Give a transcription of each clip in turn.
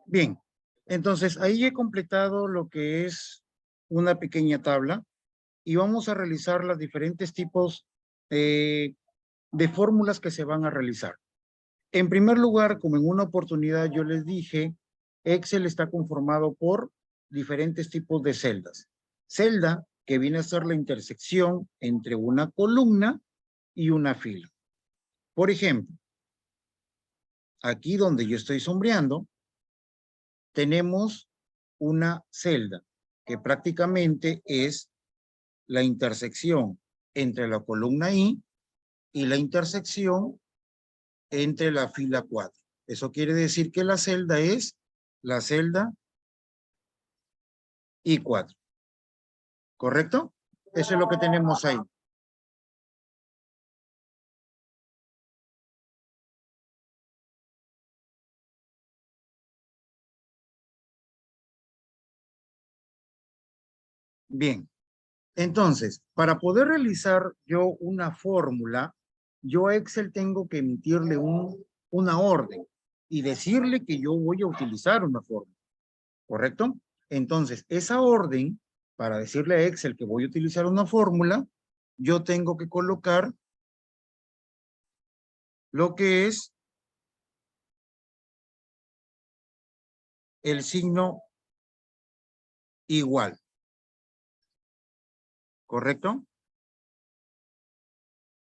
Bien, entonces ahí he completado lo que es una pequeña tabla y vamos a realizar los diferentes tipos eh, de fórmulas que se van a realizar. En primer lugar, como en una oportunidad yo les dije, Excel está conformado por diferentes tipos de celdas. Celda, que viene a ser la intersección entre una columna y una fila. Por ejemplo, aquí donde yo estoy sombreando, tenemos una celda que prácticamente es la intersección entre la columna I y la intersección entre la fila 4. Eso quiere decir que la celda es la celda I4, ¿correcto? Eso es lo que tenemos ahí. Bien, entonces, para poder realizar yo una fórmula, yo a Excel tengo que emitirle una orden y decirle que yo voy a utilizar una fórmula, ¿correcto? Entonces, esa orden, para decirle a Excel que voy a utilizar una fórmula, yo tengo que colocar lo que es el signo igual, ¿correcto?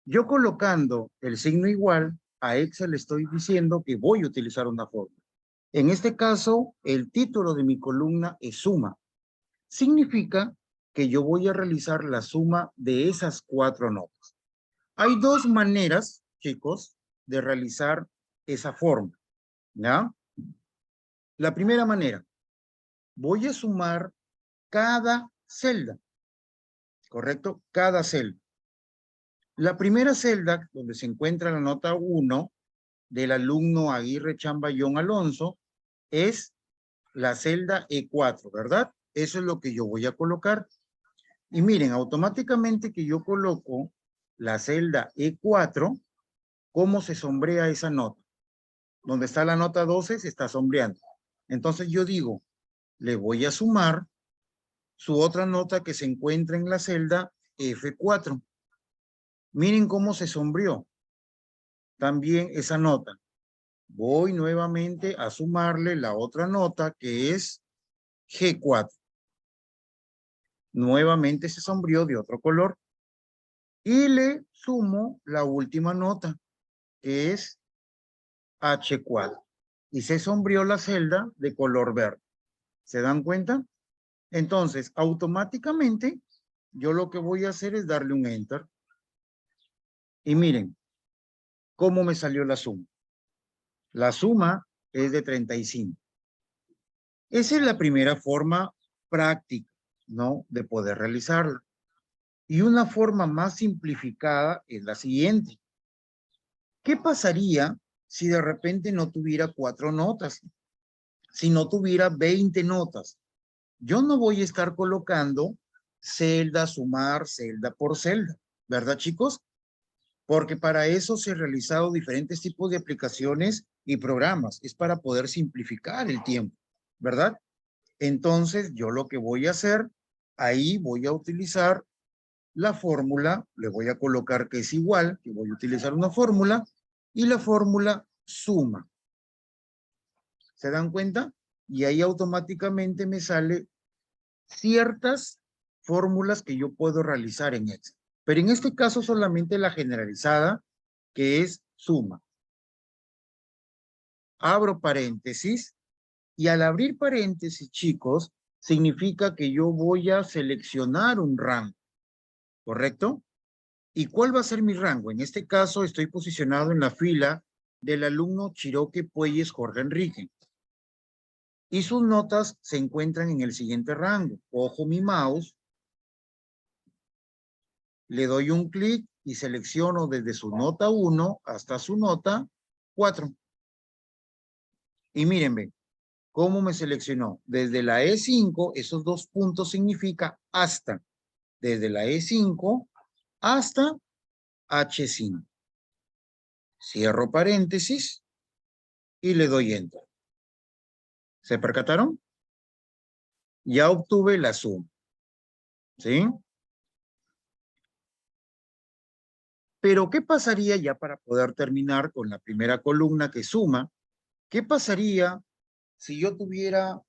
Yo colocando el signo igual, a Excel le estoy diciendo que voy a utilizar una fórmula. En este caso, el título de mi columna es suma. Significa que yo voy a realizar la suma de esas 4 notas. Hay dos maneras, chicos, de realizar esa fórmula, ¿ya? La primera manera, voy a sumar cada celda, ¿correcto? Cada celda. La primera celda, donde se encuentra la nota 1 del alumno Aguirre Chambayón Alonso, es la celda E4, ¿verdad? Eso es lo que yo voy a colocar. Y miren, automáticamente que yo coloco la celda E4, ¿cómo se sombrea esa nota? Donde está la nota 12 se está sombreando. Entonces yo digo, le voy a sumar su otra nota que se encuentra en la celda F4. Miren cómo se sombreó también esa nota. Voy nuevamente a sumarle la otra nota que es G4. Nuevamente se sombreó de otro color. Y le sumo la última nota que es H4. Y se sombreó la celda de color verde. ¿Se dan cuenta? Entonces, automáticamente, yo lo que voy a hacer es darle un Enter. Y miren, cómo me salió la suma. La suma es de 35. Esa es la primera forma práctica, ¿no? De poder realizarla. Y una forma más simplificada es la siguiente. ¿Qué pasaría si de repente no tuviera 4 notas? Si no tuviera 20 notas. Yo no voy a estar colocando celda, sumar, celda por celda, ¿verdad, chicos? Porque para eso se han realizado diferentes tipos de aplicaciones y programas. Es para poder simplificar el tiempo, ¿verdad? Entonces, yo lo que voy a hacer, ahí voy a utilizar la fórmula, le voy a colocar que es igual, que voy a utilizar una fórmula, y la fórmula suma. ¿Se dan cuenta? Y ahí automáticamente me sale ciertas fórmulas que yo puedo realizar en Excel. Pero en este caso solamente la generalizada, que es suma. Abro paréntesis y al abrir paréntesis, chicos, significa que yo voy a seleccionar un rango, ¿correcto? ¿Y cuál va a ser mi rango? En este caso estoy posicionado en la fila del alumno Chiroque Puelles Jorge Enrique. Y sus notas se encuentran en el siguiente rango. Cojo mi mouse, le doy un clic y selecciono desde su nota 1 hasta su nota 4. Y mírenme, ¿cómo me seleccionó? Desde la E5, esos 2 puntos significa hasta. Desde la E5 hasta H5. Cierro paréntesis y le doy Enter. ¿Se percataron? Ya obtuve la suma. ¿Sí? Pero, ¿qué pasaría ya para poder terminar con la primera columna que suma? ¿Qué pasaría si yo tuviera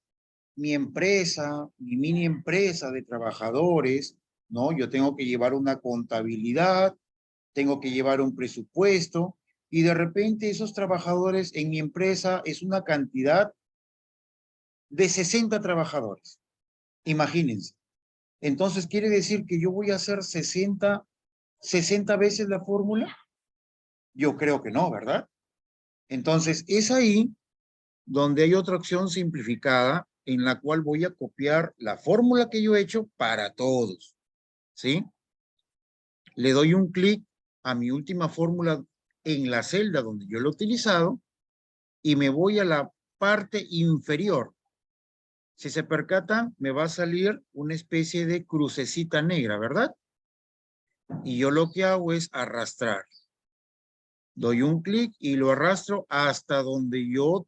mi empresa, mi mini empresa de trabajadores, ¿no? Yo tengo que llevar una contabilidad, tengo que llevar un presupuesto y de repente esos trabajadores en mi empresa es una cantidad de 60 trabajadores. Imagínense. Entonces, ¿quiere decir que yo voy a hacer 60 veces la fórmula? Yo creo que no, ¿verdad? Entonces, es ahí donde hay otra opción simplificada en la cual voy a copiar la fórmula que yo he hecho para todos, ¿sí? Le doy un clic a mi última fórmula en la celda donde yo lo he utilizado y me voy a la parte inferior. Si se percatan, me va a salir una especie de crucecita negra, ¿verdad? Y yo lo que hago es arrastrar. Doy un clic y lo arrastro hasta donde yo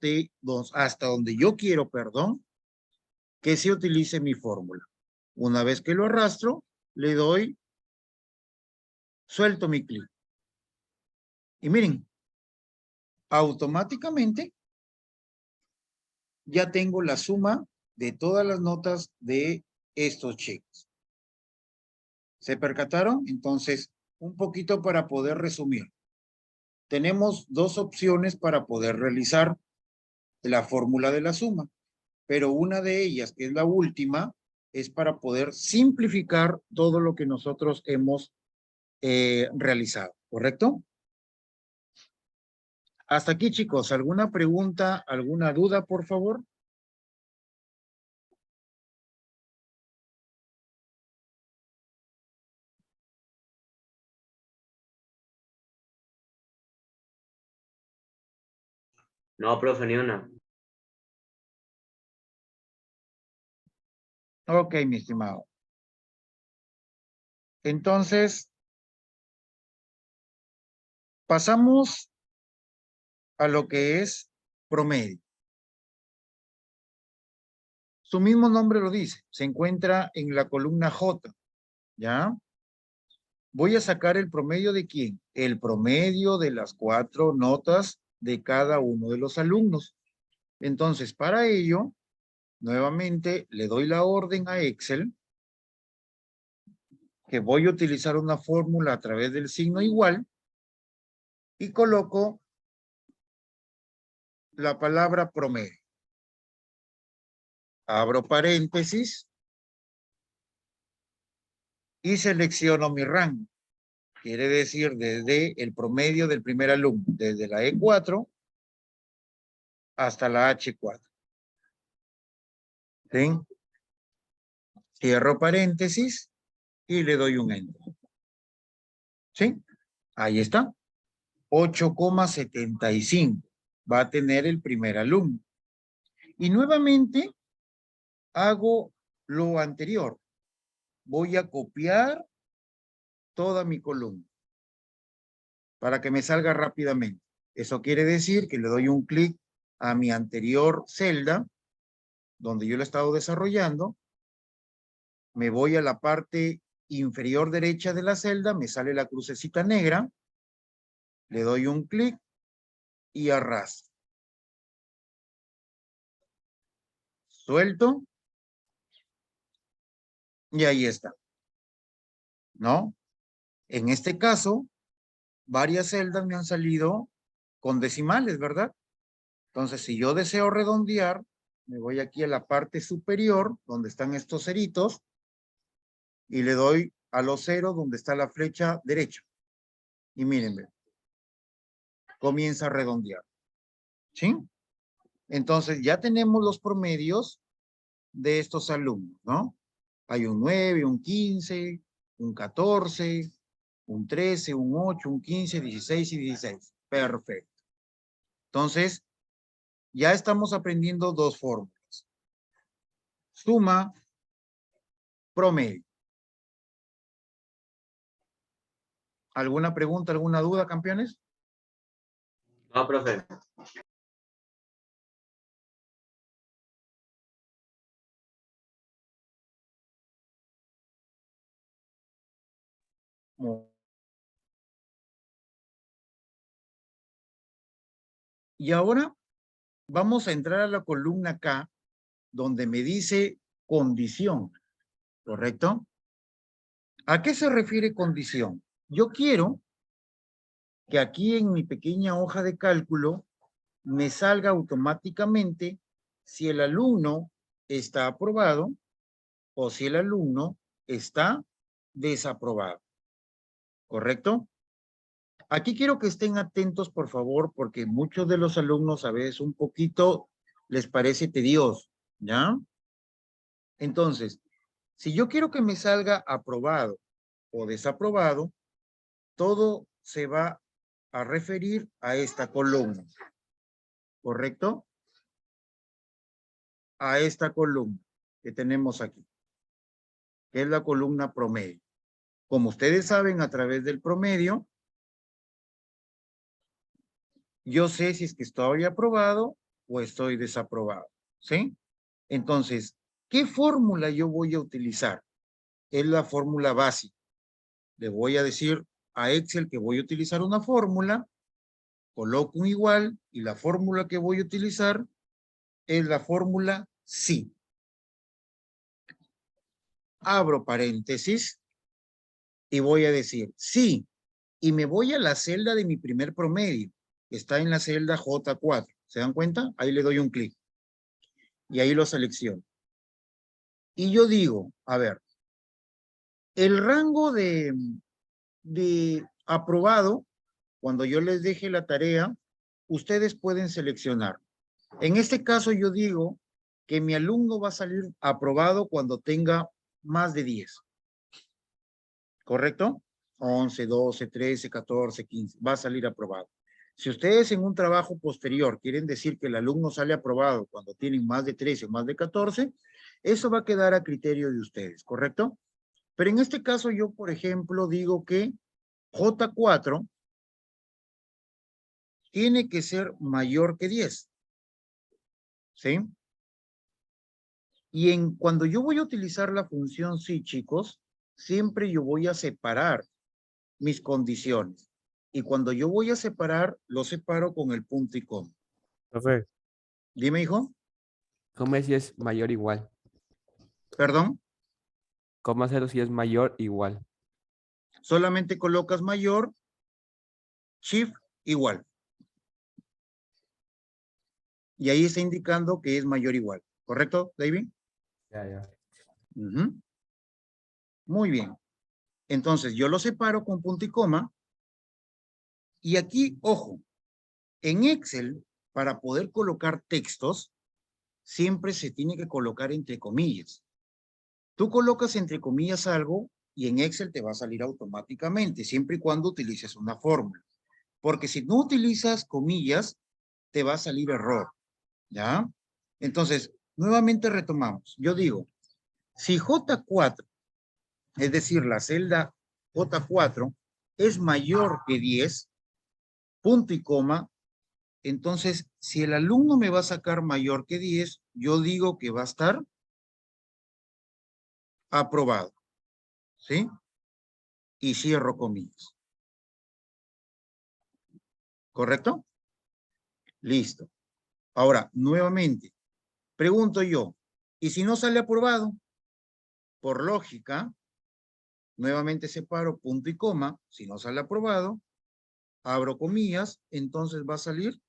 quiero, perdón, que se utilice mi fórmula. Una vez que lo arrastro, le doy, suelto mi clic. Y miren, automáticamente ya tengo la suma de todas las notas de estos cheques. ¿Se percataron? Entonces, un poquito para poder resumir. Tenemos dos opciones para poder realizar la fórmula de la suma, pero una de ellas, que es la última, es para poder simplificar todo lo que nosotros hemos realizado, ¿correcto? Hasta aquí, chicos. ¿Alguna pregunta, alguna duda, por favor? No, profe, ni una. Ok, mi estimado. Entonces, pasamos a lo que es promedio. Su mismo nombre lo dice, se encuentra en la columna J, ¿ya? Voy a sacar el promedio de quién? El promedio de las 4 notas de cada uno de los alumnos. Entonces, para ello, nuevamente le doy la orden a Excel, que voy a utilizar una fórmula a través del signo igual, y coloco la palabra promedio. Abro paréntesis y selecciono mi rango. Quiere decir desde el promedio del primer alumno, desde la E4 hasta la H4. ¿Sí? Cierro paréntesis y le doy un enter. ¿Sí? Ahí está. 8,75 va a tener el primer alumno. Y nuevamente hago lo anterior. Voy a copiar toda mi columna para que me salga rápidamente. Eso quiere decir que le doy un clic a mi anterior celda, donde yo lo he estado desarrollando, me voy a la parte inferior derecha de la celda, me sale la crucecita negra, le doy un clic y arrastro. Suelto y ahí está, ¿no? En este caso, varias celdas me han salido con decimales, ¿verdad? Entonces, si yo deseo redondear, me voy aquí a la parte superior, donde están estos ceritos, y le doy a los ceros donde está la flecha derecha. Y mírenme, comienza a redondear. ¿Sí? Entonces, ya tenemos los promedios de estos alumnos, ¿no? Hay un 9, un 15, un 14, un 13, un 8, un 15, 16 y 16. Perfecto. Entonces, ya estamos aprendiendo dos fórmulas. Suma, promedio. ¿Alguna pregunta, alguna duda, campeones? No, profe. Y ahora vamos a entrar a la columna K, donde me dice condición, ¿correcto? ¿A qué se refiere condición? Yo quiero que aquí en mi pequeña hoja de cálculo me salga automáticamente si el alumno está aprobado o si el alumno está desaprobado, ¿correcto? Aquí quiero que estén atentos, por favor, porque muchos de los alumnos a veces un poquito les parece tedioso, ¿ya? Entonces, si yo quiero que me salga aprobado o desaprobado, todo se va a referir a esta columna, ¿correcto? A esta columna que tenemos aquí, que es la columna promedio. Como ustedes saben, a través del promedio, yo sé si es que estoy aprobado o estoy desaprobado, ¿sí? Entonces, ¿qué fórmula yo voy a utilizar? Es la fórmula básica. Le voy a decir a Excel que voy a utilizar una fórmula, coloco un igual y la fórmula que voy a utilizar es la fórmula sí. Abro paréntesis y voy a decir sí. Y me voy a la celda de mi primer promedio, que está en la celda J4. ¿Se dan cuenta? Ahí le doy un clic. Y ahí lo selecciono. Y yo digo, a ver, el rango de aprobado, cuando yo les deje la tarea, ustedes pueden seleccionar. En este caso yo digo que mi alumno va a salir aprobado cuando tenga más de 10. ¿Correcto? 11, 12, 13, 14, 15. Va a salir aprobado. Si ustedes en un trabajo posterior quieren decir que el alumno sale aprobado cuando tienen más de 13 o más de 14, eso va a quedar a criterio de ustedes, ¿correcto? Pero en este caso yo, por ejemplo, digo que J4 tiene que ser mayor que 10. ¿Sí? Y cuando yo voy a utilizar la función sí, chicos, siempre yo voy a separar mis condiciones. Y cuando yo voy a separar, lo separo con el punto y coma. Profe, Dime, hijo. coma si es mayor igual. Perdón. Coma cero si es mayor igual. Solamente colocas mayor, shift, igual. Y ahí está indicando que es mayor igual. ¿Correcto, David? Ya. Muy bien. Entonces, yo lo separo con punto y coma. Y aquí, ojo, en Excel, para poder colocar textos, siempre se tiene que colocar entre comillas. Tú colocas entre comillas algo y en Excel te va a salir automáticamente, siempre y cuando utilices una fórmula. Porque si no utilizas comillas, te va a salir error, ¿ya? Entonces, nuevamente retomamos. Yo digo, si J4, es decir, la celda J4 es mayor que 10, punto y coma, entonces, si el alumno me va a sacar mayor que 10, yo digo que va a estar aprobado, ¿sí? Y cierro comillas. ¿Correcto? Listo. Ahora, nuevamente, pregunto yo, ¿y si no sale aprobado? Por lógica, nuevamente separo punto y coma, si no sale aprobado, abro comillas, entonces va a salir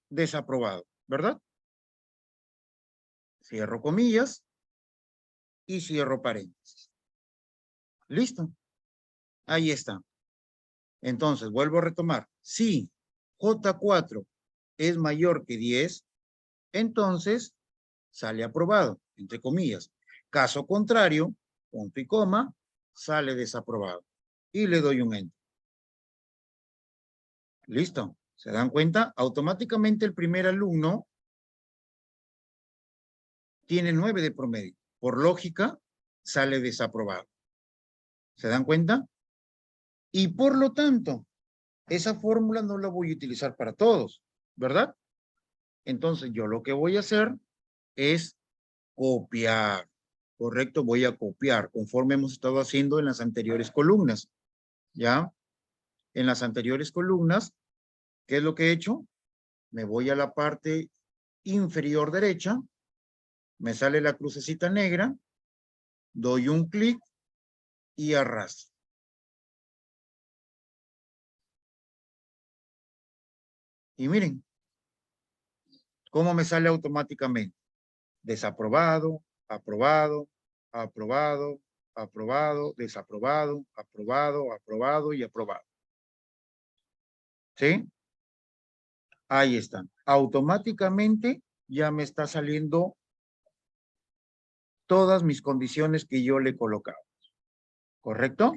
desaprobado, ¿verdad? Cierro comillas y cierro paréntesis. Listo. Ahí está. Entonces, vuelvo a retomar. Si J4 es mayor que 10, entonces sale aprobado, entre comillas. Caso contrario, punto y coma, sale desaprobado. Y le doy un enter. Listo. ¿Se dan cuenta? Automáticamente el primer alumno tiene 9 de promedio. Por lógica, sale desaprobado. ¿Se dan cuenta? Y por lo tanto, esa fórmula no la voy a utilizar para todos, ¿verdad? Entonces yo lo que voy a hacer es copiar. correcto, voy a copiar conforme hemos estado haciendo en las anteriores columnas. ¿Ya? En las anteriores columnas, ¿qué es lo que he hecho? Me voy a la parte inferior derecha, me sale la crucecita negra, doy un clic y arrastro. Y miren, cómo me sale automáticamente. Desaprobado, aprobado, aprobado, aprobado, desaprobado, aprobado, aprobado y aprobado. ¿Sí? Ahí están. Automáticamente ya me está saliendo todas mis condiciones que yo le he colocado. ¿Correcto?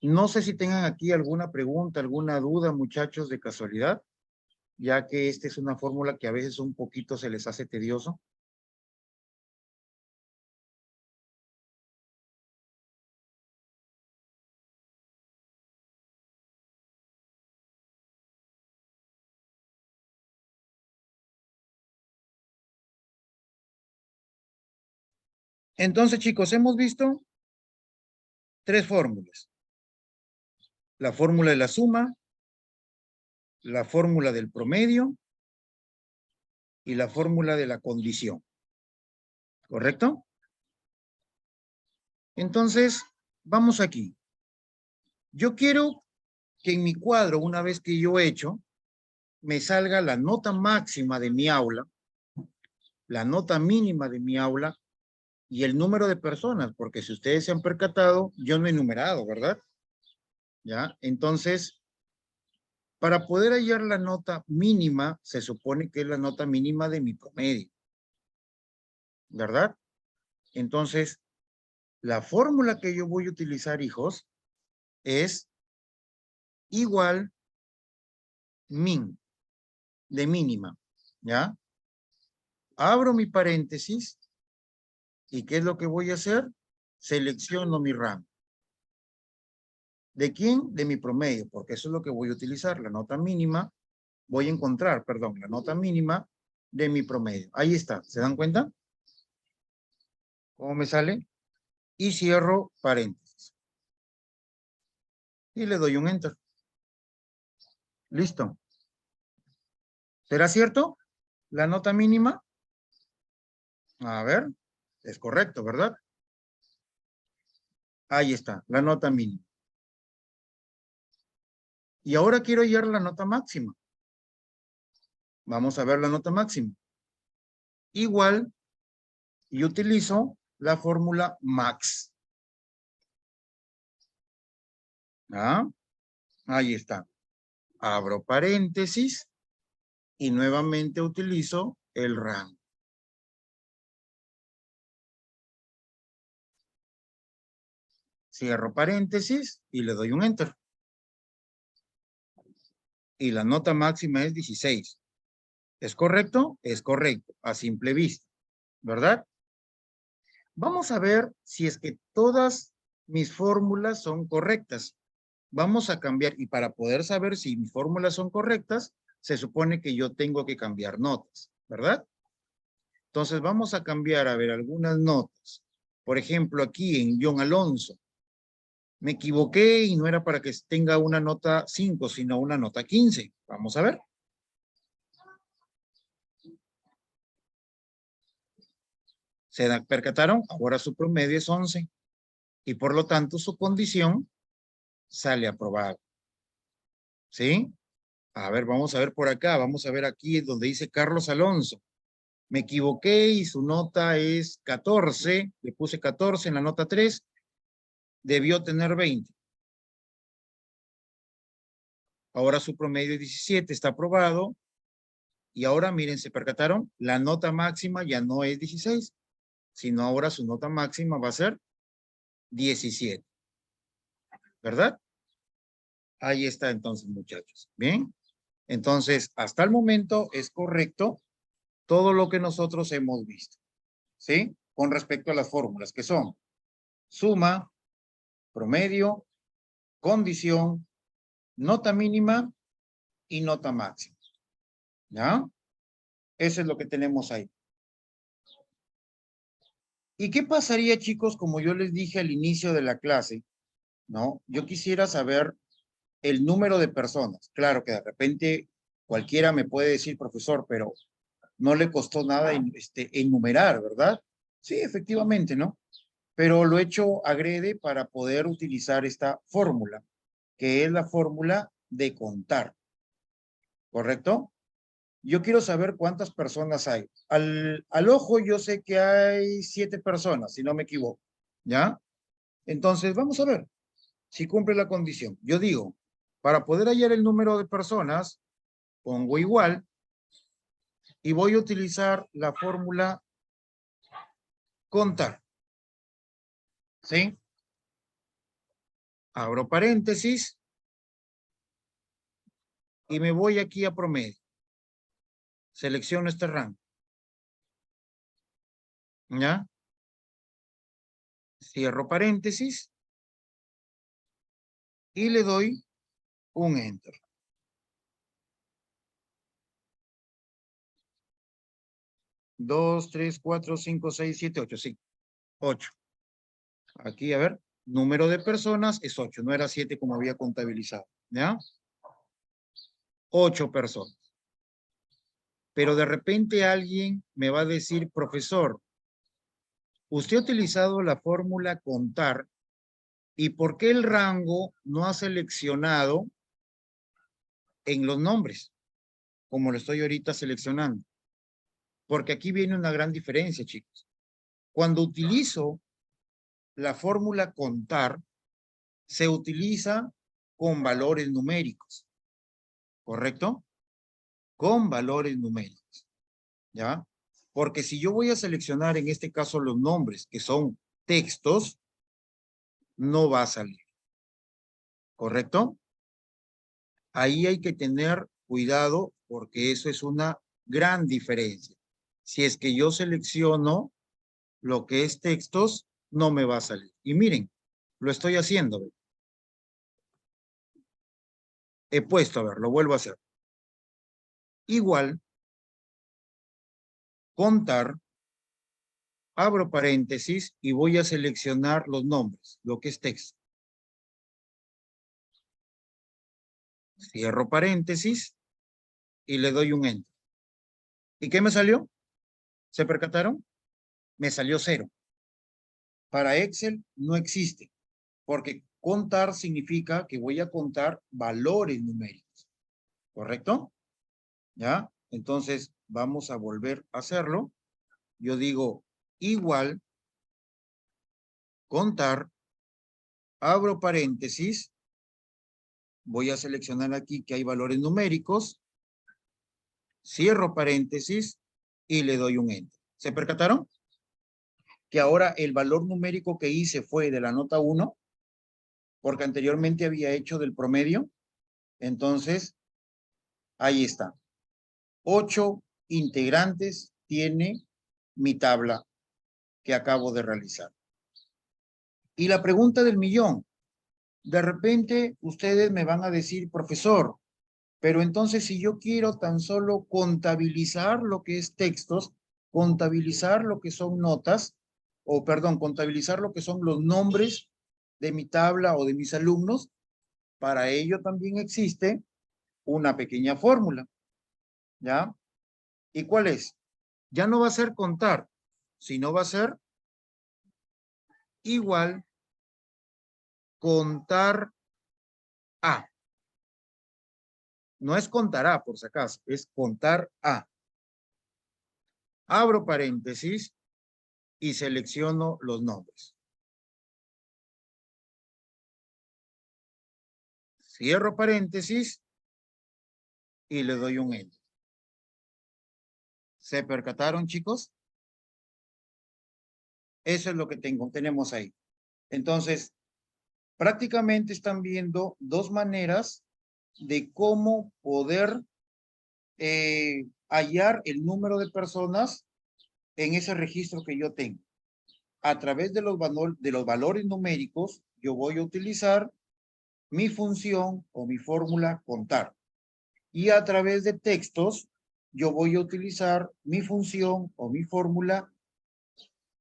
No sé si tengan aquí alguna pregunta, alguna duda, muchachos, de casualidad, ya que esta es una fórmula que a veces un poquito se les hace tedioso. Entonces, chicos, hemos visto tres fórmulas. La fórmula de la suma, la fórmula del promedio y la fórmula de la condición. ¿Correcto? Entonces, vamos aquí. Yo quiero que en mi cuadro, una vez que yo he hecho, me salga la nota máxima de mi aula, la nota mínima de mi aula y el número de personas, porque si ustedes se han percatado, yo no he numerado, ¿verdad? ¿Ya? Entonces, para poder hallar la nota mínima, se supone que es la nota mínima de mi promedio, ¿verdad? Entonces, la fórmula que yo voy a utilizar, hijos, es igual min, de mínima, ¿ya? Abro mi paréntesis, ¿y qué es lo que voy a hacer? Selecciono mi rango. ¿De quién? De mi promedio, porque eso es lo que voy a utilizar, la nota mínima, voy a encontrar, perdón, la nota mínima de mi promedio. Ahí está, ¿se dan cuenta? ¿Cómo me sale? Y cierro paréntesis. Y le doy un enter. Listo. ¿Será cierto? La nota mínima. A ver, es correcto, ¿verdad? Ahí está, la nota mínima. Y ahora quiero hallar la nota máxima. Vamos a ver la nota máxima. Igual, y utilizo la fórmula max. ¿Ah? Ahí está. Abro paréntesis y nuevamente utilizo el rango. Cierro paréntesis y le doy un enter. Y la nota máxima es 16. ¿Es correcto? Es correcto, a simple vista, ¿verdad? Vamos a ver si es que todas mis fórmulas son correctas. Vamos a cambiar, y para poder saber si mis fórmulas son correctas, se supone que yo tengo que cambiar notas, ¿verdad? Entonces vamos a cambiar, a ver, algunas notas. Por ejemplo, aquí en John Alonso, me equivoqué y no era para que tenga una nota 5, sino una nota 15. Vamos a ver. ¿Se percataron? Ahora su promedio es 11 y por lo tanto su condición sale aprobada. ¿Sí? A ver, vamos a ver por acá. Vamos a ver aquí donde dice Carlos Alonso. Me equivoqué y su nota es 14. Le puse 14 en la nota 3. Debió tener 20. Ahora su promedio es 17. Está aprobado. Y ahora, miren, ¿se percataron? La nota máxima ya no es 16, sino ahora su nota máxima va a ser 17. ¿Verdad? Ahí está entonces, muchachos. Bien. Entonces, hasta el momento es correcto todo lo que nosotros hemos visto. ¿Sí? Con respecto a las fórmulas que son suma, promedio, condición, nota mínima y nota máxima. ¿Ya? Eso es lo que tenemos ahí. ¿Y qué pasaría, chicos, como yo les dije al inicio de la clase? ¿No? Yo quisiera saber el número de personas. Claro que de repente cualquiera me puede decir, profesor, pero no le costó nada enumerar, ¿verdad? Sí, efectivamente, ¿no? Pero lo he hecho agrede para poder utilizar esta fórmula, que es la fórmula de contar, ¿correcto? Yo quiero saber cuántas personas hay. Al ojo yo sé que hay 7 personas, si no me equivoco, ¿ya? Entonces, vamos a ver si cumple la condición. Yo digo, para poder hallar el número de personas, pongo igual y voy a utilizar la fórmula contar, ¿sí? Abro paréntesis y me voy aquí a promedio. Selecciono este rango, ¿ya? Cierro paréntesis y le doy un enter. 2, 3, 4, 5, 6, 7, 8, sí, 8. Aquí, a ver, número de personas es 8, no era 7 como había contabilizado, ¿ya? 8 personas. Pero de repente alguien me va a decir, profesor, usted ha utilizado la fórmula contar y ¿por qué el rango no ha seleccionado en los nombres, como lo estoy ahorita seleccionando? Porque aquí viene una gran diferencia, chicos. Cuando utilizo la fórmula contar, se utiliza con valores numéricos, ¿correcto? Con valores numéricos, ¿ya? Porque si yo voy a seleccionar en este caso los nombres, que son textos, no va a salir, ¿correcto? Ahí hay que tener cuidado porque eso es una gran diferencia. Si es que yo selecciono lo que es textos, no me va a salir. Y miren, lo estoy haciendo. ¿Ve? He puesto, a ver, lo vuelvo a hacer. Igual, contar, abro paréntesis y voy a seleccionar los nombres, lo que es texto. Cierro paréntesis y le doy un enter. ¿Y qué me salió? ¿Se percataron? Me salió 0. Para Excel no existe, porque contar significa que voy a contar valores numéricos, ¿correcto? ¿Ya? Entonces, vamos a volver a hacerlo. Yo digo igual, contar, abro paréntesis, voy a seleccionar aquí que hay valores numéricos, cierro paréntesis y le doy un enter. ¿Se percataron? Que ahora el valor numérico que hice fue de la nota 1, porque anteriormente había hecho del promedio. Entonces, ahí está. 8 integrantes tiene mi tabla que acabo de realizar. Y la pregunta del millón. De repente ustedes me van a decir, profesor, pero entonces si yo quiero tan solo contabilizar lo que es textos, contabilizar lo que son notas, o perdón, contabilizar lo que son los nombres de mi tabla o de mis alumnos, para ello también existe una pequeña fórmula, ¿ya? ¿Y cuál es? Ya no va a ser contar, sino va a ser igual contar a. No es contar a, por si acaso, es contar a. Abro paréntesis y selecciono los nombres. Cierro paréntesis y le doy un enter. ¿Se percataron, chicos? Eso es lo que tenemos ahí. Entonces, prácticamente están viendo dos maneras de cómo poder hallar el número de personas en ese registro que yo tengo. A través de los valores numéricos, yo voy a utilizar mi función o mi fórmula contar. Y a través de textos, yo voy a utilizar mi función o mi fórmula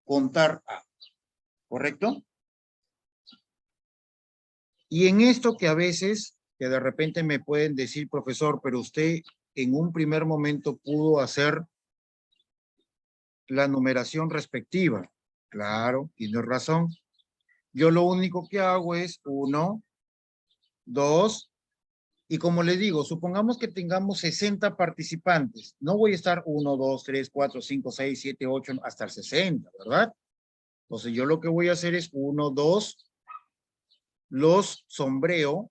contar A. ¿Correcto? Y en esto que a veces, que de repente me pueden decir, profesor, pero usted en un primer momento pudo hacer la numeración respectiva. Claro, tiene razón. Yo lo único que hago es 1, 2, y como les digo, supongamos que tengamos 60 participantes. No voy a estar 1, 2, 3, 4, 5, 6, 7, 8, hasta el 60, ¿verdad? Entonces yo lo que voy a hacer es 1, 2, los sombreo.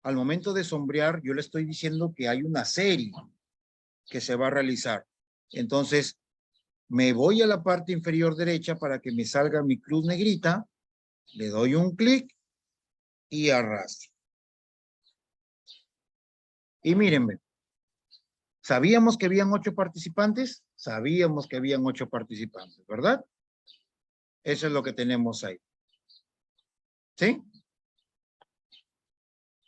Al momento de sombrear, yo le estoy diciendo que hay una serie que se va a realizar. Entonces, me voy a la parte inferior derecha para que me salga mi cruz negrita, le doy un clic y arrastro. Y mírenme, ¿sabíamos que habían 8 participantes? Sabíamos que habían 8 participantes, ¿verdad? Eso es lo que tenemos ahí. ¿Sí?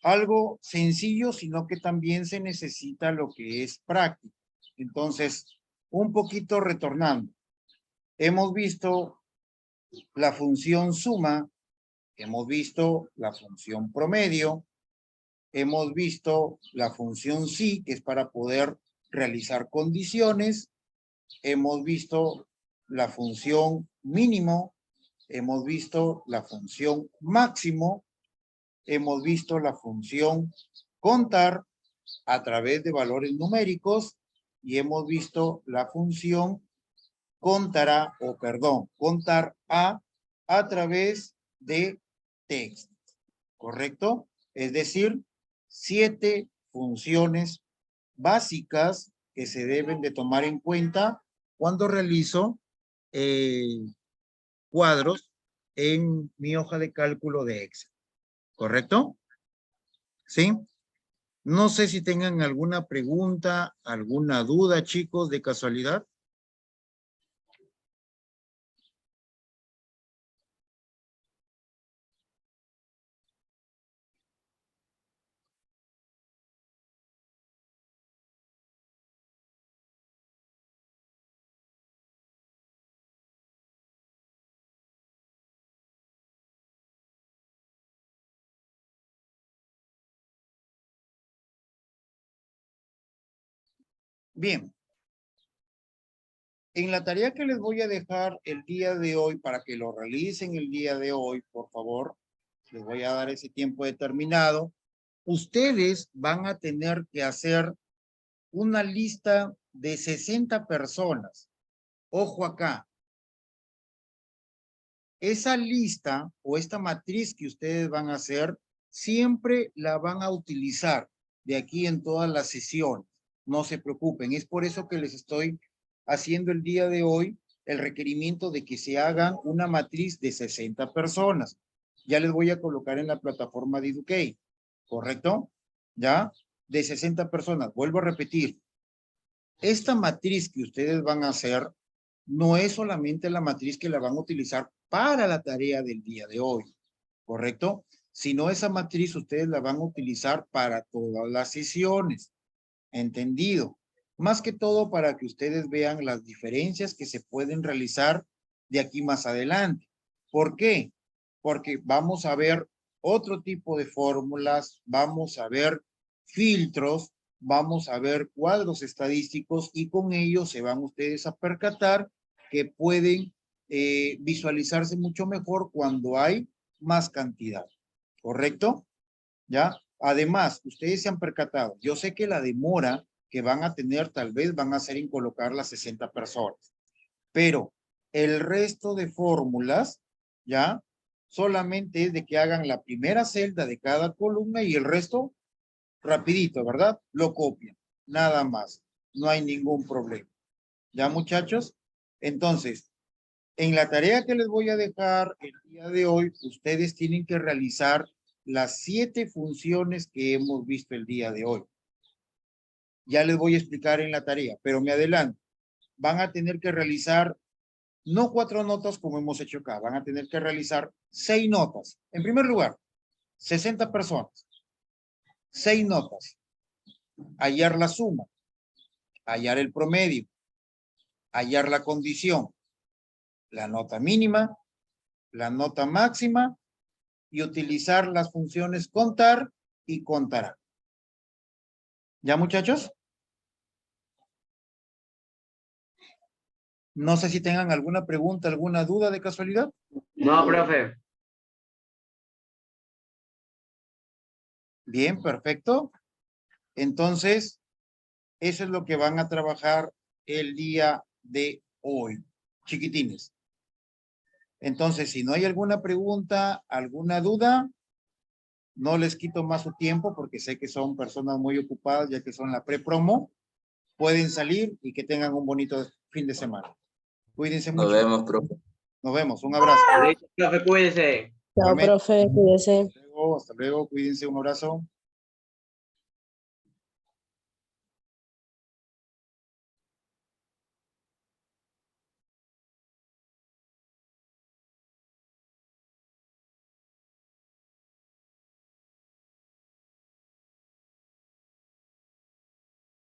Algo sencillo, sino que también se necesita lo que es práctico. Entonces, un poquito retornando. Hemos visto la función suma, hemos visto la función promedio, hemos visto la función sí, que es para poder realizar condiciones, hemos visto la función mínimo, hemos visto la función máximo, hemos visto la función contar a través de valores numéricos y hemos visto la función contar a través de texto, ¿correcto? Es decir, 7 funciones básicas que se deben de tomar en cuenta cuando realizo cuadros en mi hoja de cálculo de Excel, ¿correcto? ¿Sí? No sé si tengan alguna pregunta, alguna duda, chicos, de casualidad. Bien. En la tarea que les voy a dejar el día de hoy, para que lo realicen el día de hoy, por favor, les voy a dar ese tiempo determinado. Ustedes van a tener que hacer una lista de 60 personas. Ojo acá. Esa lista o esta matriz que ustedes van a hacer, siempre la van a utilizar de aquí en todas las sesiones. No se preocupen. Es por eso que les estoy haciendo el día de hoy el requerimiento de que se hagan una matriz de 60 personas. Ya les voy a colocar en la plataforma de Educate, ¿correcto? ¿Ya? De 60 personas. Vuelvo a repetir. Esta matriz que ustedes van a hacer no es solamente la matriz que la van a utilizar para la tarea del día de hoy, ¿correcto? Sino esa matriz ustedes la van a utilizar para todas las sesiones. ¿Entendido? Más que todo para que ustedes vean las diferencias que se pueden realizar de aquí más adelante. ¿Por qué? Porque vamos a ver otro tipo de fórmulas, vamos a ver filtros, vamos a ver cuadros estadísticos y con ellos se van ustedes a percatar que pueden visualizarse mucho mejor cuando hay más cantidad. ¿Correcto? ¿Ya? Además, ustedes se han percatado, yo sé que la demora que van a tener tal vez van a ser en colocar las 60 personas, pero el resto de fórmulas, ¿ya? Solamente es de que hagan la primera celda de cada columna y el resto rapidito, ¿verdad? Lo copian, nada más, no hay ningún problema. ¿Ya, muchachos? Entonces, en la tarea que les voy a dejar el día de hoy, ustedes tienen que realizar las 7 funciones que hemos visto el día de hoy. Ya les voy a explicar en la tarea, pero me adelanto. Van a tener que realizar no 4 notas como hemos hecho acá, van a tener que realizar 6 notas. En primer lugar, 60 personas, 6 notas. Hallar la suma, hallar el promedio, hallar la condición, la nota mínima, la nota máxima y utilizar las funciones contar y contará. ¿Ya, muchachos? No sé si tengan alguna pregunta, alguna duda de casualidad. No, profe. Bien, perfecto. Entonces, eso es lo que van a trabajar el día de hoy, chiquitines. Entonces, si no hay alguna pregunta, alguna duda, no les quito más su tiempo porque sé que son personas muy ocupadas ya que son la pre-promo. Pueden salir y que tengan un bonito fin de semana. Cuídense mucho. Nos vemos, profe. Nos vemos. Un abrazo. Listo, profe, cuídense. Chao, Igualmente. profe, cuídese. Hasta luego, cuídense, un abrazo.